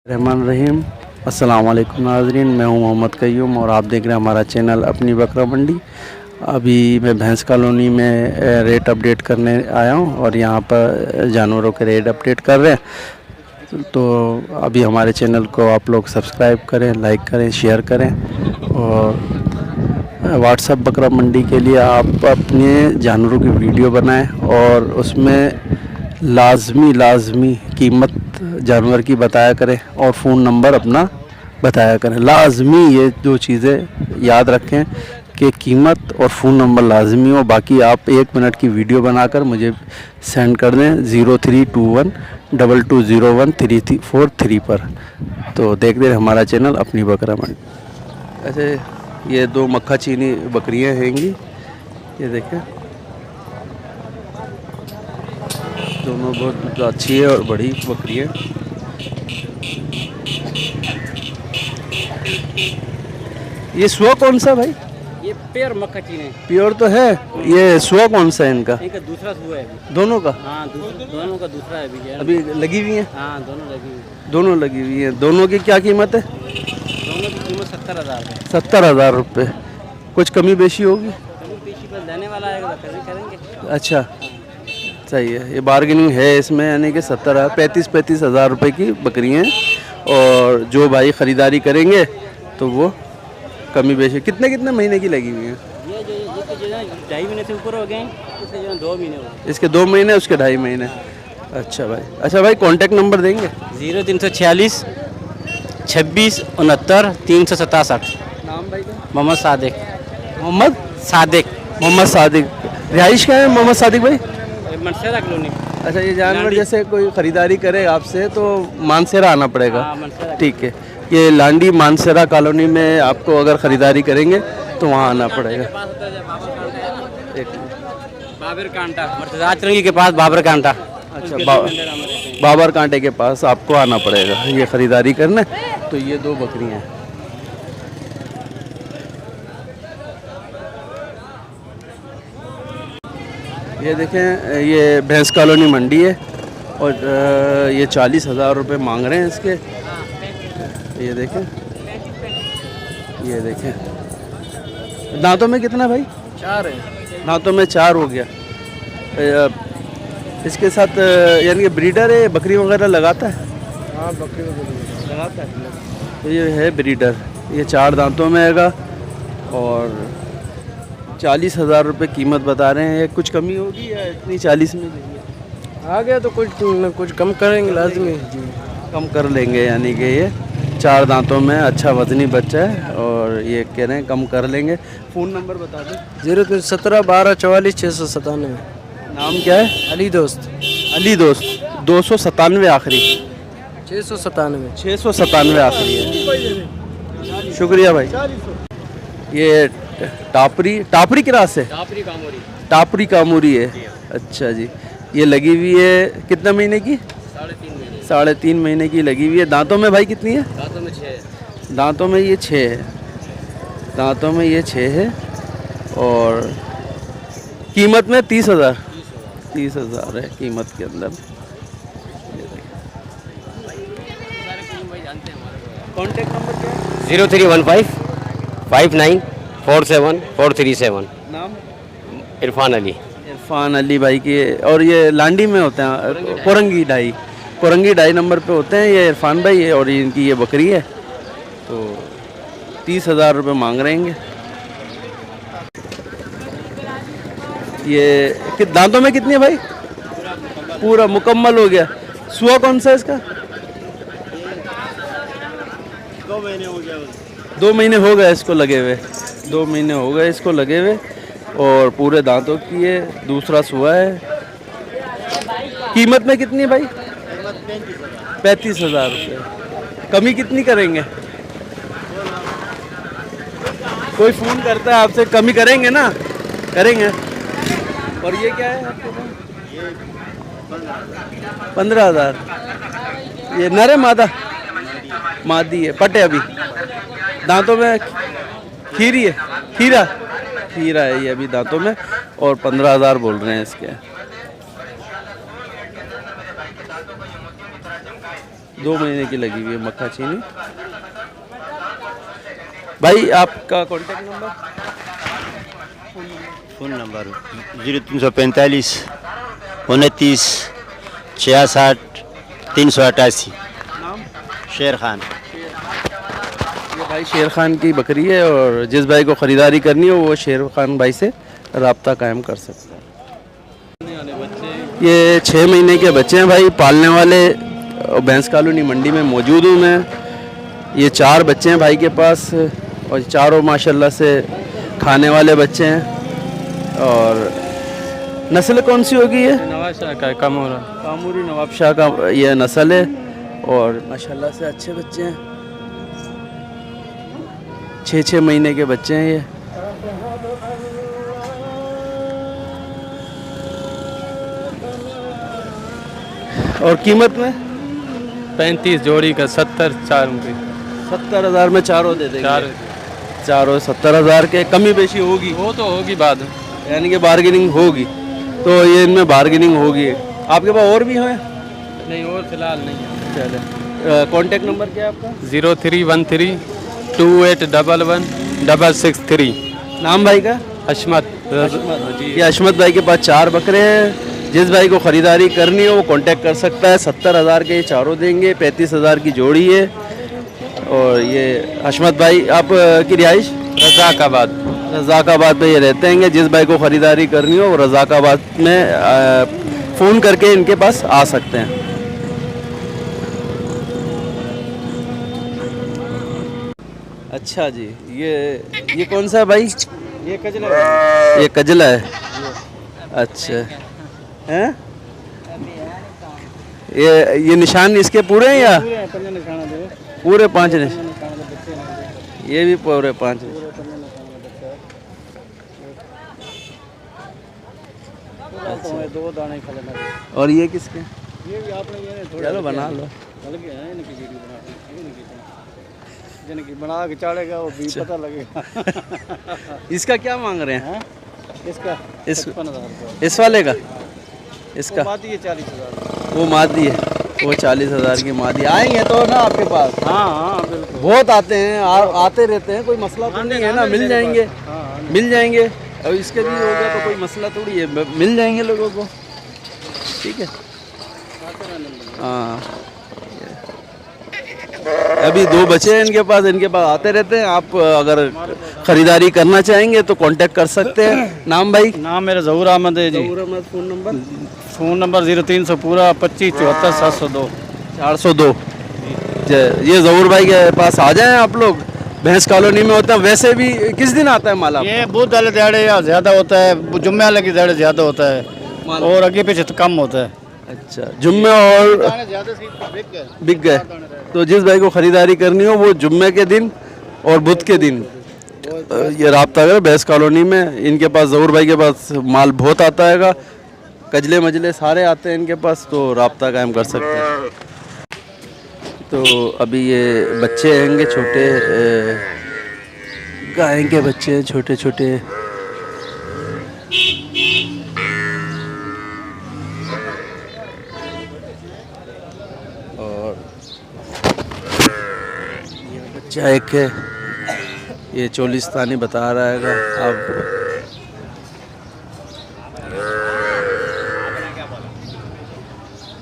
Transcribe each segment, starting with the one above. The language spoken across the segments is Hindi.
रहमान रहीम। अस्सलाम वालेकुम नाज़रीन, मैं हूं मोहम्मद कय्यूम और आप देख रहे हैं हमारा चैनल अपनी बकरा मंडी। अभी मैं भैंस कॉलोनी में रेट अपडेट करने आया हूं और यहां पर जानवरों के रेट अपडेट कर रहे हैं। तो अभी हमारे चैनल को आप लोग सब्सक्राइब करें, लाइक करें, शेयर करें। और व्हाट्सएप बकरा मंडी के लिए आप अपने जानवरों की वीडियो बनाएं और उसमें लाजमी कीमत जानवर की बताया करें और फ़ोन नंबर अपना बताया करें। लाजमी ये दो चीज़ें याद रखें कि कीमत और फ़ोन नंबर लाजमी हो। बाकी आप 1 मिनट की वीडियो बनाकर मुझे सेंड कर दें 032122013343 पर। तो देखते रहे हमारा चैनल अपनी बकरा मंडी। ऐसे ये 2 मक्खा चीनी बकरियां हैंगी, ये देखें, दोनों बहुत अच्छी है और बड़ी बकरी है। ये सुआ कौन सा भाई? ये प्योर मक्खा चीनी है। प्योर तो है। ये सुआ कौन सा है इनका? इनका दूसरा सुआ है अभी। दोनों का? हाँ, दोनों का दूसरा है अभी लगी हुई है? हाँ, दोनों लगी हुई। दोनों लगी हुई है। दोनों की क्या कीमत है? दोनों की कीमत 70,000 है। 70,000 रुपये। कुछ कमी बेशी होगी? कमी पेशी पर देने वाला है, कमी करेंगे। अच्छा, सही है। ये बार्गेनिंग है इसमें, यानी कि 35 हज़ार रुपये की बकरियाँ हैं। और जो भाई ख़रीदारी करेंगे तो वो कमी बेशी। कितने महीने की लगी हुई हैं? ये जो 2.5 महीने से ऊपर हो गए, इसके जो 2 महीने हो गए। इसके 2 महीने, उसके 2.5 महीने। अच्छा भाई, कांटेक्ट नंबर देंगे? 0346 26 69 367। नाम भाई का? मोहम्मद सादिक। मोहम्मद सादिक। रिहाइश क्या है मोहम्मद सादिक भाई? मनसेरा कॉलोनी। अच्छा, ये जानवर जैसे कोई ख़रीदारी करे आपसे तो मानसेरा आना पड़ेगा? हाँ, मनसेरा। ठीक है। ये लांडी मानसेरा कॉलोनी में आपको अगर ख़रीदारी करेंगे तो वहाँ आना पड़ेगा। बाबर कांटा, राजरंगी के पास बाबर कांटा। अच्छा, बाबर कांटे के पास आपको आना पड़ेगा ये ख़रीदारी करने। तो ये 2 बकरियाँ हैं। ये देखें, ये भैंस कॉलोनी मंडी है और ये 40,000 रुपये मांग रहे हैं इसके। ये देखें, दांतों में कितना भाई? 4 है। दांतों में 4 हो गया। इसके साथ यानी कि ब्रीडर है, बकरी वगैरह लगाता है? हाँ, बकरी लगाता है। तो ये है ब्रीडर। ये 4 दांतों में हैगा और 40,000 रुपये कीमत बता रहे हैं। कुछ कमी होगी या इतनी 40 में देंगे? आ गया तो कुछ कम करेंगे, लाजमी कम कर लेंगे। यानी कि ये 4 दांतों में अच्छा वजनी बच्चा है और ये कह रहे हैं कम कर लेंगे। फ़ोन नंबर बता दें। 0317 12 44 697। नाम क्या है? अली दोस्त। अली दोस्त। 297 आखिरी? 697। 697 आखिरी है। शुक्रिया भाई। ये टापरी क्रास है? टापरी कामोरी है। अच्छा जी। ये लगी हुई है कितने महीने की? 3.5 महीने की लगी हुई है। दांतों में भाई कितनी है? दांतों में 6 है। दांतों में ये 6 है। दांतों में ये 6 है और कीमत में 30,000 है कीमत के अंदर। कॉन्टेक्ट नंबर क्या है? 0315 59 47 437। नाम? इरफान अली। इरफान अली भाई की। और ये लांडी में होते हैं, कोरंगी ढाई नंबर पे होते हैं ये इरफान भाई है। और इनकी ये बकरी है तो 30,000 रुपये मांग रहे हैं। ये दांतों में कितनी है भाई? पूरा मुकम्मल हो गया। सुआ कौन सा है इसका? 2 महीने हो गया। 2 महीने हो गए इसको लगे हुए। 2 महीने हो गए इसको लगे हुए और पूरे दांतों की है। दूसरा सुआ है। कीमत में कितनी है भाई? 35,000 रुपये। कमी कितनी करेंगे? कोई फ़ोन करता है आपसे, कमी करेंगे ना? करेंगे। और ये क्या है आपके पास? 15,000। ये नर है मादा? मादी है। पटे अभी दांतों में खीरा है ये अभी दांतों में और 15,000 बोल रहे हैं इसके। 2 महीने की लगी हुई है मक्खा चीनी। भाई आपका कॉन्टेक्ट नंबर? Phone number 0345 29 66 388। नाम? शेर खान। ये भाई शेर खान की बकरी है और जिस भाई को ख़रीदारी करनी हो वो शेर खान भाई से रब्ता कायम कर सकता है। ये 6 महीने के बच्चे हैं भाई, पालने वाले। भैंस कॉलोनी मंडी में मौजूद हूँ मैं। ये 4 बच्चे हैं भाई के पास और चारों माशाल्लाह से खाने वाले बच्चे हैं। और नस्ल कौन सी होगी ये? नवाज शाह का कामूरी नवाब शाह का ये नस्ल है और माशाल्लाह से अच्छे बच्चे हैं। 6-6 महीने के बच्चे हैं ये। और कीमत में 35 जोड़ी का 70 4 रुपये। 70,000 में चारों दे देंगे। चार चारों 70,000 के। कमी बेशी होगी वो तो होगी बाद में। यानी कि बार्गेनिंग होगी, तो ये इनमें बार्गेनिंग होगी। आपके पास और भी हैं? नहीं और फिलहाल नहीं है। चले। कॉन्टेक्ट नंबर क्या है आपका? 0313 2811 663। नाम भाई का? हशमत। ये अशमत भाई के पास 4 बकरे हैं। जिस भाई को ख़रीदारी करनी हो वो कांटेक्ट कर सकता है। 70,000 के ये चारों देंगे, 35,000 की जोड़ी है। और ये अशमत भाई आप की रिहाइश? रज़ाकाबाद। रज़ाकाबाद में ये रहते हैं। जिस भाई को ख़रीदारी करनी हो वो रज़ाकाबाद में फ़ोन करके इनके पास आ सकते हैं। अच्छा जी, ये कौन सा है भाई? ये कजला है। ये कजला है। अच्छा हैं? ये निशान इसके पूरे हैं या पूरे 5 निशान? ये भी पूरे 5 निशान। अच्छा। 2 दाने खा लेना। और ये किसके? ये भी आपने ये चलो बना लो। बना के चाड़ेगा वो भी पता लगेगा। इसका क्या मांग रहे हैं? इसका इस 55,000 इस वाले का? इसका मादी है 40,000। वो मादी है, वो 40,000 की मादी। आएंगे तो ना आपके पास? हाँ बिल्कुल। बहुत आते हैं, आते रहते हैं। कोई मसला तो नहीं है ना? मिल जाएंगे, मिल जाएंगे। अब इसके भी हो गया तो कोई मसला थोड़ी है, मिल जाएंगे लोगों को। ठीक है। हाँ, अभी 2 बचे हैं इनके पास आते रहते हैं। आप अगर ख़रीदारी करना चाहेंगे तो कांटेक्ट कर सकते हैं। नाम भाई? नाम मेरा ज़हूर अहमद है जी। ज़हूर अहमद। फ़ोन नंबर 0300 पूरा 25 74 702 402। ये ज़हूर भाई के पास आ जाएं आप लोग। भैंस कॉलोनी में होता है। वैसे भी किस दिन आता है माल आपका? ये बुध वाले दिहाड़े या ज़्यादा होता है, जुम्मे वाले की दिहाड़े ज़्यादा होता है और आगे पीछे तो कम होता है। अच्छा, जुम्मे और बिक गए। तो जिस भाई को ख़रीदारी करनी हो वो जुम्मे के दिन और बुध के दिन ये राब्ता करें। भैंस कॉलोनी में इनके पास, ज़हूर भाई के पास माल बहुत आता है। कजले मजले सारे आते हैं इनके पास, तो राब्ता कायम कर सकते हैं। तो अभी ये बच्चे हैंगे छोटे, गाय के बच्चे हैं छोटे छोटे। और ये बच्चा एक है, ये चोलिस्तानी बता रहा है अब।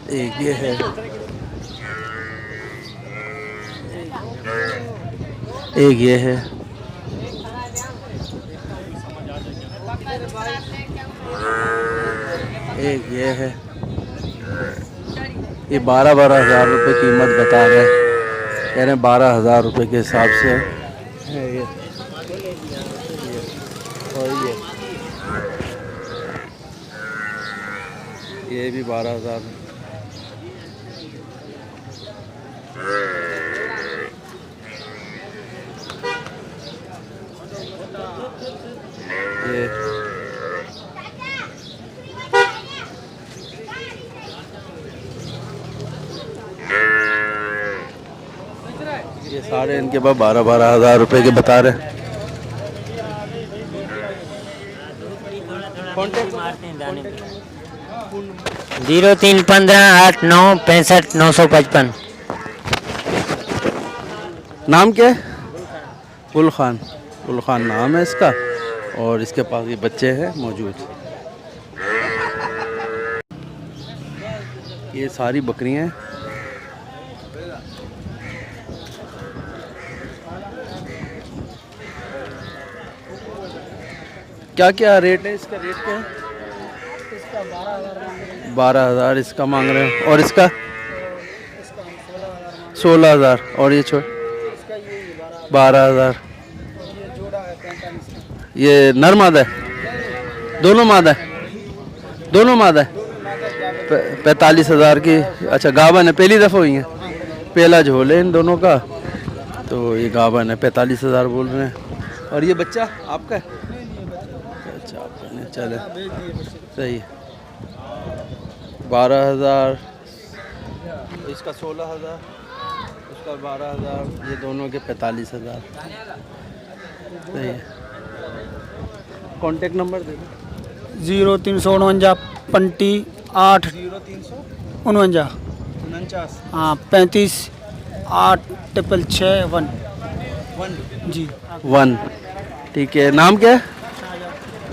एक ये है, एक ये है। एक ये है। ये 12-12 हज़ार रुपये कीमत बता रहे हैं। कह रहे हैं 12,000 रुपये के हिसाब से है ये। और ये भी 12,000। ये सारे इनके पास 12-12 हज़ार रुपये के बता रहे हैं। 0315 89 65 955। नाम क्या है? गुल खान। गुल खान नाम है इसका। और इसके पास ये बच्चे हैं मौजूद। ये सारी बकरियां हैं। क्या क्या रेट है इसका? रेट क्या है? इसका 12,000 12,000 इसका मांग रहे हैं। और इसका 16,000। और ये छोड़ इसका ये 12,000। ये जोड़ा है 45 ये नर मादा है? दोनों मादा है? दोनों मादा है। 45,000 की। अच्छा, गाभन है? पहली दफ़ा हुई है? पहला झोल है इन दोनों का। तो ये गाभन है, 45,000 बोल रहे हैं। और ये बच्चा आपका है? अच्छा, आपका नहीं। चले, सही है। 12,000। इसका 16,000, उसका 12,000। ये दोनों के 45,000। सही है। कॉन्टेक्ट नंबर दे दो। 0349 पंटी 8 49 हाँ 35 8 666 1 जी 1। ठीक है। नाम क्या है?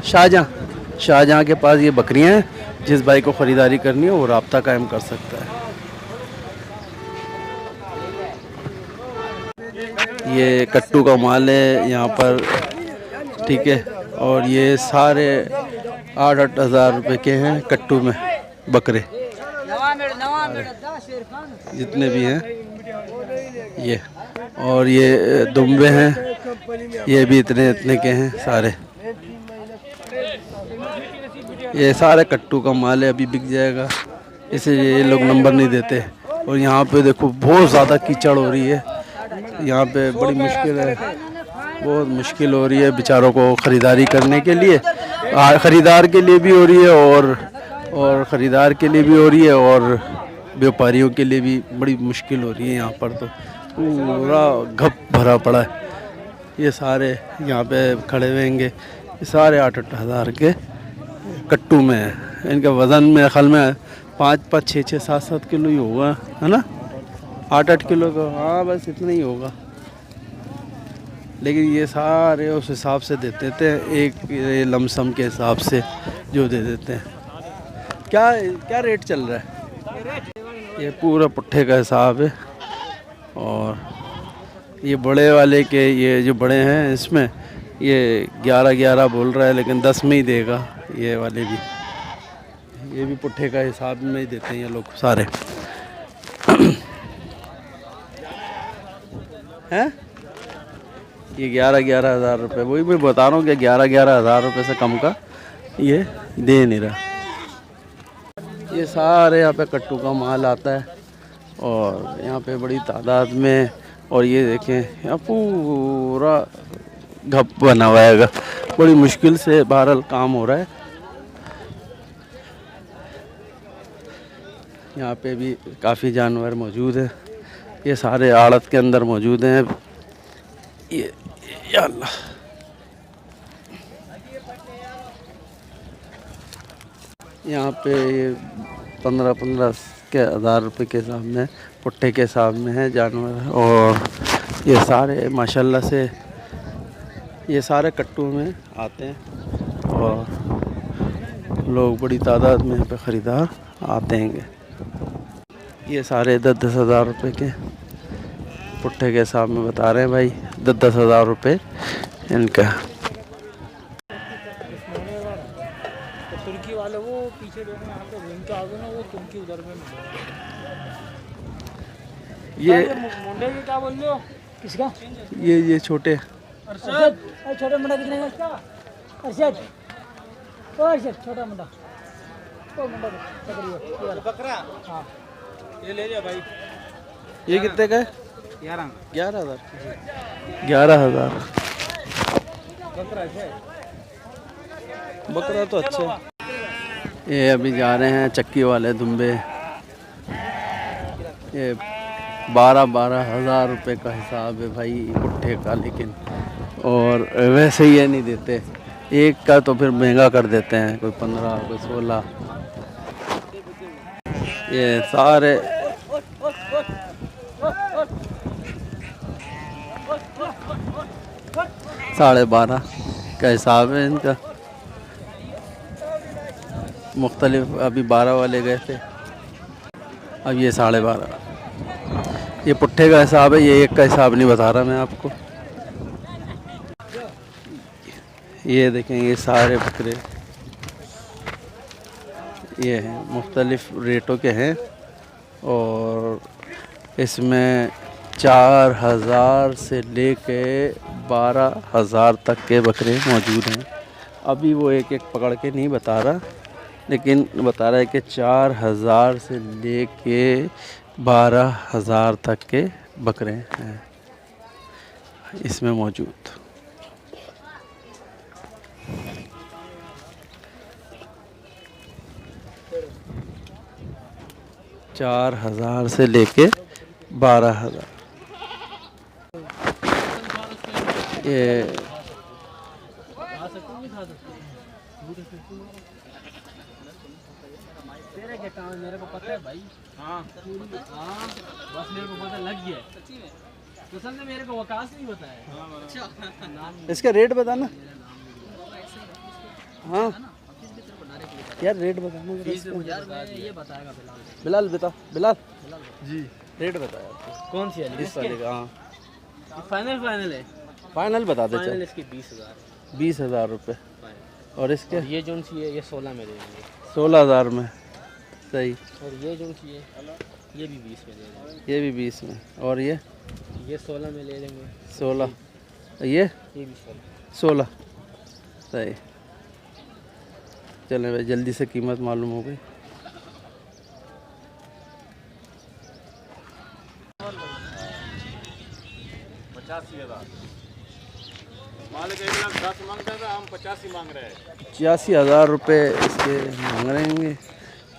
शाहजहाँ। शाहजहाँ के पास ये बकरियां हैं। जिस भाई को ख़रीदारी करनी हो वो राब्ता कायम कर सकता है। ये कट्टू का माल है यहाँ पर। ठीक है। और ये सारे 8-8 हज़ार रुपये के हैं कट्टू में बकरे, जितने भी हैं ये। और ये दुम्बे हैं, ये भी इतने इतने के हैं सारे। ये सारे कट्टू का माल है, अभी बिक जाएगा, इसलिए ये लोग नंबर नहीं देते। और यहाँ पे देखो बहुत ज़्यादा कीचड़ हो रही है। यहाँ पे बड़ी मुश्किल है, बहुत मुश्किल हो रही है बेचारों को ख़रीदारी करने के लिए। ख़रीदार के लिए भी हो रही है और ख़रीदार के लिए भी हो रही है और व्यापारियों के लिए भी बड़ी मुश्किल हो रही है। यहाँ पर तो पूरा घप भरा पड़ा है। ये सारे यहाँ पे खड़े हुएंगे, ये सारे 8-8 हज़ार के कट्टू में है। इनका वज़न मेरे ख्याल में 5-5, 6-6, 7-7 किलो ही होगा, है ना? 8-8 किलो का, हाँ बस इतना ही होगा। लेकिन ये सारे उस हिसाब से दे देते हैं, एक लमसम के हिसाब से जो दे देते हैं। क्या क्या रेट चल रहा है? ये पूरा पुट्ठे का हिसाब है। और ये बड़े वाले के, ये जो बड़े हैं इसमें ये 11-11 बोल रहा है, लेकिन 10 में ही देगा। ये वाले भी, ये भी पुट्ठे का हिसाब में ही देते हैं ये लोग सारे। हैं ये 11-11 हज़ार रुपये, वही मैं बता रहा हूँ कि 11-11 हज़ार रुपये से कम का ये दे नहीं रहा। ये सारे यहाँ पे कट्टू का माल आता है और यहाँ पे बड़ी तादाद में। और ये देखें यहाँ पूरा घप बना हुआ है, बड़ी मुश्किल से बहरहाल काम हो रहा है। यहाँ पे भी काफ़ी जानवर मौजूद है। ये सारे आड़त के अंदर मौजूद हैं। ये या अल्लाह, यहाँ पे ये 15-15 के हज़ार रुपये के हिसाब में, पुट्ठे के हिसाब में है जानवर। और ये सारे माशाल्लाह से ये सारे कट्टू में आते हैं और लोग बड़ी तादाद में यहाँ पे ख़रीदार आते हैं। ये सारे 10-10 हज़ार रुपये के पुट्ठे के हिसाब में बता रहे हैं भाई, 10-10 हज़ार रुपये इनका। तुर्की वाले वो पीछे देखो यहाँ पे घूम के आगे ना, वो तुर्की उधर में ये मुंडे की क्या बोल रहे हो? किसका? ये छोटे अरशद, छोटा मुंडा कितने का इसका? अरशद, ओ अरशद, छोटा मुंडा, ओ मुंडा बकरा। हाँ ये ले लिया भाई। ये कितने का है? 11,000। 11,000 बकरा तो अच्छा है। ये अभी जा रहे हैं चक्की वाले दुम्बे। ये 12-12 हज़ार रुपये का हिसाब है भाई पुट्ठे का। लेकिन और वैसे ये नहीं देते, एक का तो फिर महंगा कर देते हैं, कोई 15 कोई 16। ये सारे 12.5 का हिसाब है इनका। मुख्तलिफ अभी 12 वाले गए थे, अब ये 12.5। ये पुट्ठे का हिसाब है, ये एक का हिसाब नहीं बता रहा मैं आपको। ये देखें, ये सारे बकरे ये हैं, मुख्तलिफ रेटों के हैं और इसमें 4,000 से लेके 12,000 तक के बकरे मौजूद हैं। अभी वो एक एक पकड़ के नहीं बता रहा, लेकिन बता रहा है कि 4,000 से लेके 12,000 तक के बकरे हैं इसमें मौजूद। चार 4,000 से लेके 12,000। ये मेरे को पता है भाई। हाँ बस मेरे को पता लग गया तो सब ने मेरे को वकास नहीं बताया। इसका रेट बताना। हाँ यार रेट बताना। ये बताएगा बिलाल बता। बिलाल जी रेट बताया कौन सी है इस वाले का। हाँ फाइनल है। फाइनल बता दे। फाइनल इसकी 20,000। 20,000 रुपये। और इसके ये जो सी है ये 16 में दे देंगे। 16,000 में सही। और ये जो सी है ये भी 20 में दे देंगे। ये भी 20 में। और ये 16 में ले लेंगे। 16। ये भी 16 सही। चलें भाई, जल्दी से कीमत मालूम हो गई। मालिक 1,10,000 मांगता था, हम 85 मांग रहे हैं। 85,000 रुपये इसके मांग रहे हैं।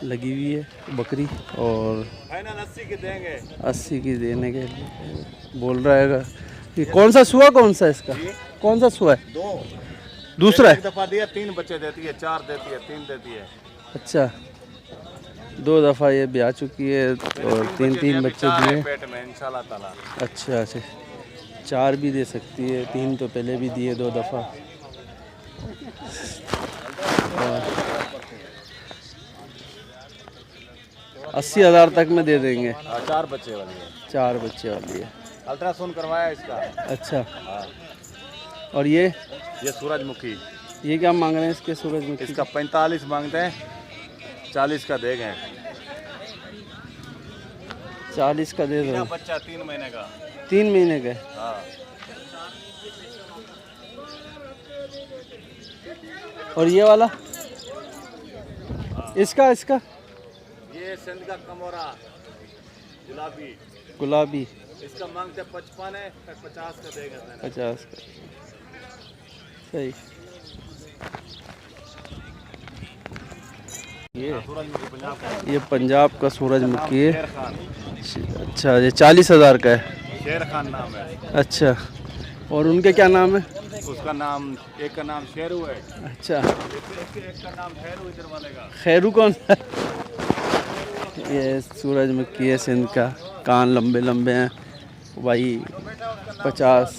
लगी हुई है बकरी और फाइनल 80 की देंगे। 80 की देने के लिए बोल रहा है। ये कौन सा सुआ, कौन सा इसका कौन सा सुआ है? 2 दूसरा है। एक दफ़ा दिया 3 बच्चे देती है, 4 देती है, 3 देती है। अच्छा 2 दफ़ा ये ब्याह चुकी है और 3 बच्चे दिए पेट में इंशाल्लाह ताला। अच्छा 4 भी दे सकती है, 3 तो पहले भी दिए 2 दफ़ा। 80,000 तक में दे देंगे। 4 बच्चे वाली है। 4 बच्चे वाली है। अल्ट्रासाउंड करवाया इसका। अच्छा और ये सूरजमुखी। ये क्या मांग रहे हैं इसके सूरजमुखी? इसका 45 मांगते हैं, 40 का देंगे। 40 का दे दो। बच्चा 3 महीने का। 3 महीने का। हाँ। और ये वाला इसका ये सिंध का कमोरा गुलाबी। इसका मांगते 55 है, 50 का देगा। 50 का सही। ये पंजाब का सूरजमुखी है। अच्छा ये 40,000 का है। शेर खान नाम है। अच्छा और उनके क्या नाम है? उसका नाम, एक का नाम शेरू है। अच्छा एक का नाम खैरू, इधर वाले का खैरू कौन सा? ये सूरजमुखी है सिंध का, कान लंबे लंबे हैं भाई। 50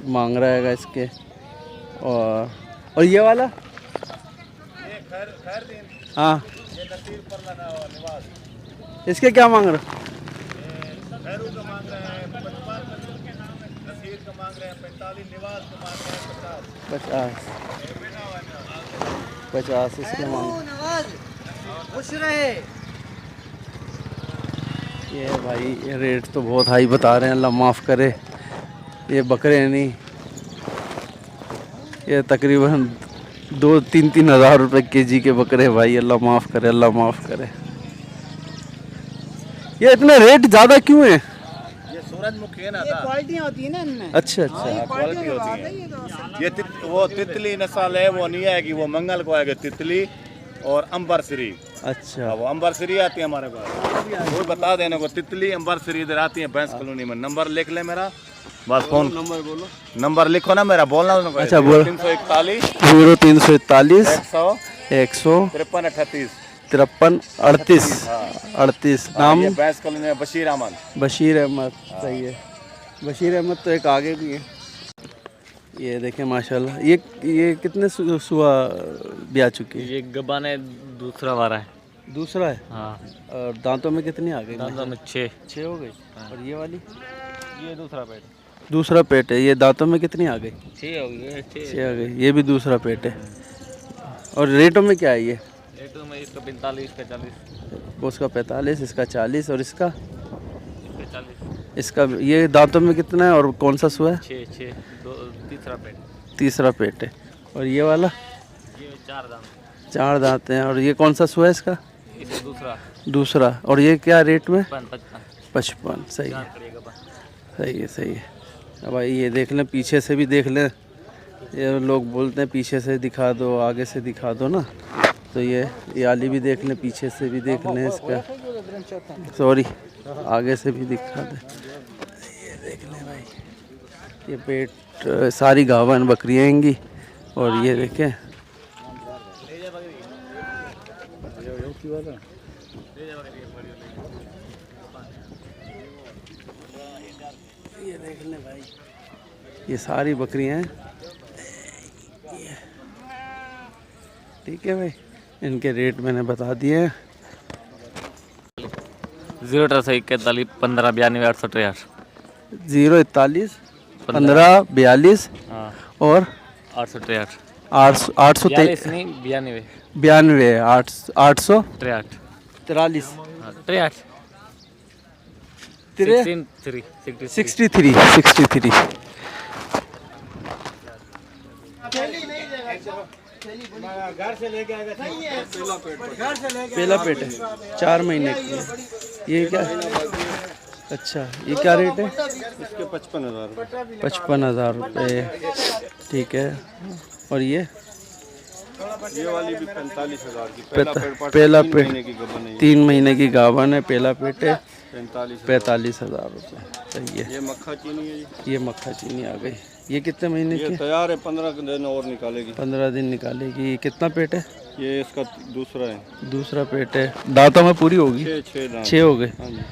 मांग रहा है इसके। और ये वाला हाँ इसके क्या मांग रहे? खैरू का मांग रहे हैं 55, नसीर का मांग रहे हैं 45, निवाज का मांग रहे हैं 50। 50 इसके मांग। खुश रहे। ये भाई ये रेट तो बहुत हाई बता रहे हैं, अल्लाह माफ़ करे। ये बकरे नहीं, ये तकरीबन 2-3 हज़ार रुपये केजी के बकरे भाई। अल्लाह माफ़ करे, अल्लाह माफ़ करे। ये इतने रेट ज़्यादा क्यों हैं? ये सूरजमुखी है ना, क्वालिटियाँ होती है ना इनमें। अच्छा क्वालिटी होती है। ये वो तितली नस्ल है, वो नहीं आएगी, वो मंगल को आएगी तितली और अंबरसरी। अच्छा वो अंबरसरी आती है हमारे पास, वो बता देने को। तितली अंबरसरी इधर आती है भैंस कॉलोनी में। नंबर लिख ले मेरा, बस फोन नंबर बोलो। नंबर लिखो ना मेरा, बोलना उनको। अच्छा बोल। 341 0341 100 53 38 53 38 38। नाम? ये भैंस कॉलोनी में बशीर अहमद। बशीर अहमद सही है। बशीर अहमद तो एक आगे भी है। ये देखें माशाल्लाह, ये कितने सुआ ब्याह चुकी है? ये गब्बान है, दूसरा वारा है। दूसरा है। हाँ, और दांतों में कितनी आ गई? दांतों में 6 हो गई। और ये वाली? ये दूसरा पेट दूसरा पेट है। ये दांतों में कितनी आ गई? 6 हो गई, 6 आ गई। ये भी दूसरा पेट है। और रेटों में क्या है ये? रेटों में इसका 45 45 उसका 45, इसका 40 और इसका 40 इसका ये दांतों में कितना है और कौन सा सुआ है? 6 तीसरा पेट। तीसरा पेट है। और ये वाला? ये 4 दांत 4 दांत हैं। और ये कौन सा सुआ है इसका? इसका दूसरा। और ये क्या रेट में? 55 55। सही है, गब्बा। सही है, सही है। अब भाई ये देख लें, पीछे से भी देख लें। ये लोग बोलते हैं पीछे से दिखा दो, आगे से दिखा दो ना, तो ये आली भी देख लें, पीछे से भी देख लें, इसका सॉरी आगे से भी दिखा दें। ये देख लें भाई, ये पेट सारी गावन बकरियाँ हैंगी। और ये देखें, ये देख लें भाई, ये सारी बकरियाँ हैं। ठीक है भाई, इनके रेट मैंने बता दिए हैं। 041 15 92 863 041 15 42 हाँ और 863 893 नहीं 92 92 800 63 43 63 63 घर से लेके आएगा पहला पेट है, 4 महीने की है। ये क्या? अच्छा, ये क्या रेट है? इसके 55,000 55,000 रुपये। ठीक है। और ये वाली भी 45,000 की। पहला पेट की गबन है, 3 महीने की गावन है, पहला पेट है, 45,000 रुपये। सही है। ये मक्खा चीनी है जी। ये मक्खा चीनी आ गई। ये कितने महीने की? ये तैयार है, 15 दिन और निकालेगी। 15 दिन निकालेगी। ये कितना पेट है? ये इसका दूसरा है। दूसरा पेट है। दांतों में पूरी होगी? 6 दांत। 6 हो गए। हाँ जी।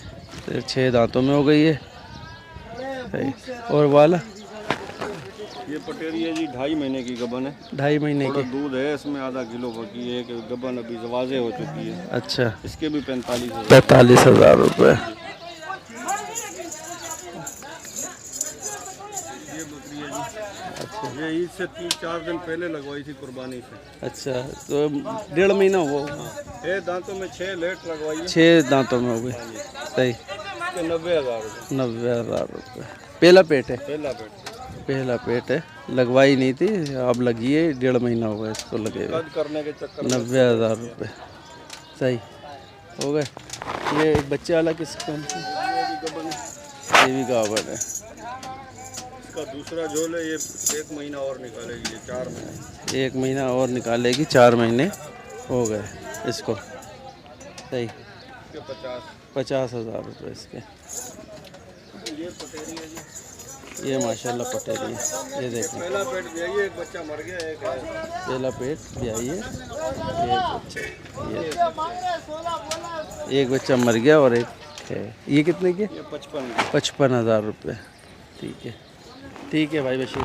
तो 6 दांतों में हो गई है। सही। और वाला? ये पटेरी है जी, 2.5 महीने की गबन है। 2.5 महीने थोड़ा की। दूध है इसमें, आधा किलो बाकी है कि गबन अभी वाजे हो चुकी है। अच्छा, इसके भी 45,000। 45,000 रुपये। ये बकरी है जी। अच्छा, ये ईद से 3-4 दिन पहले लगवाई थी कुर्बानी से। अच्छा, तो 1.5 महीना हुआ। ये दांतों में 6 लेट लगवाई है। 6 दांतों में हो गई। सही। इसके 90,000 रुपये। 90,000 रुपये। पहला पेट है? पहला पेट। पहला पेट है। लगवाई नहीं थी, अब लगी है। 1.5 महीना हुआ इसको लगेगा। कद करने के चक्कर में 90,000 रुपये। सही हो गए। ये बच्चे वाला किस कौन सी? ये भी गावन है। इसका दूसरा झोल है, ये 1 महीना और निकालेगी। ये 4 महीने। 1 महीना और निकालेगी, 4 महीने हो गए इसको। सही। इसके 50,000 रुपये इसके। ये पटेरी है जी। ये माशाल्लाह पटेरी है। ये देखिए, पहला पेट भी है, ये एक बच्चा मर गया, एक है। पहला पेट भी आई है। एक बच्चा मर गया और एक है। ये कितने के? ये 55 55,000 रुपये। ठीक है, ठीक है भाई बशीर।